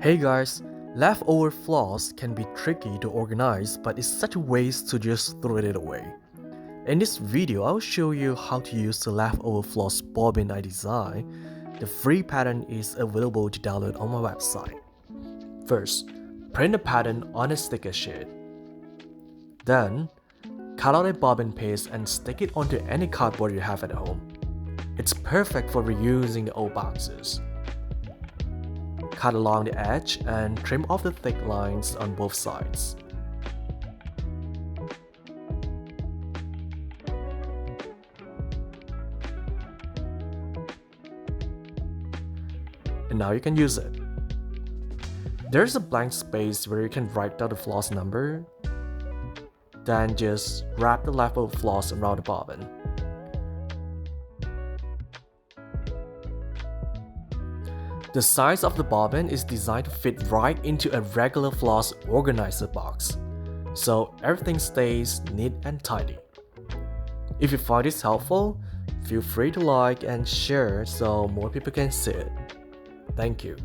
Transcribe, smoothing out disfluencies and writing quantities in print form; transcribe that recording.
Hey guys, leftover floss can be tricky to organize, but it's such a waste to just throw it away. In this video, I'll show you how to use the leftover floss bobbin I designed. The free pattern is available to download on my website. First, print the pattern on a sticker sheet. Then, cut out a bobbin piece and stick it onto any cardboard you have at home. It's perfect for reusing the old boxes. Cut along the edge and trim off the thick lines on both sides. And now you can use it. There's a blank space where you can write down the floss number. Then just wrap the leftover floss around the bobbin. The size of the bobbin is designed to fit right into a regular floss organizer box, so everything stays neat and tidy. If you find this helpful, feel free to like and share so more people can see it. Thank you.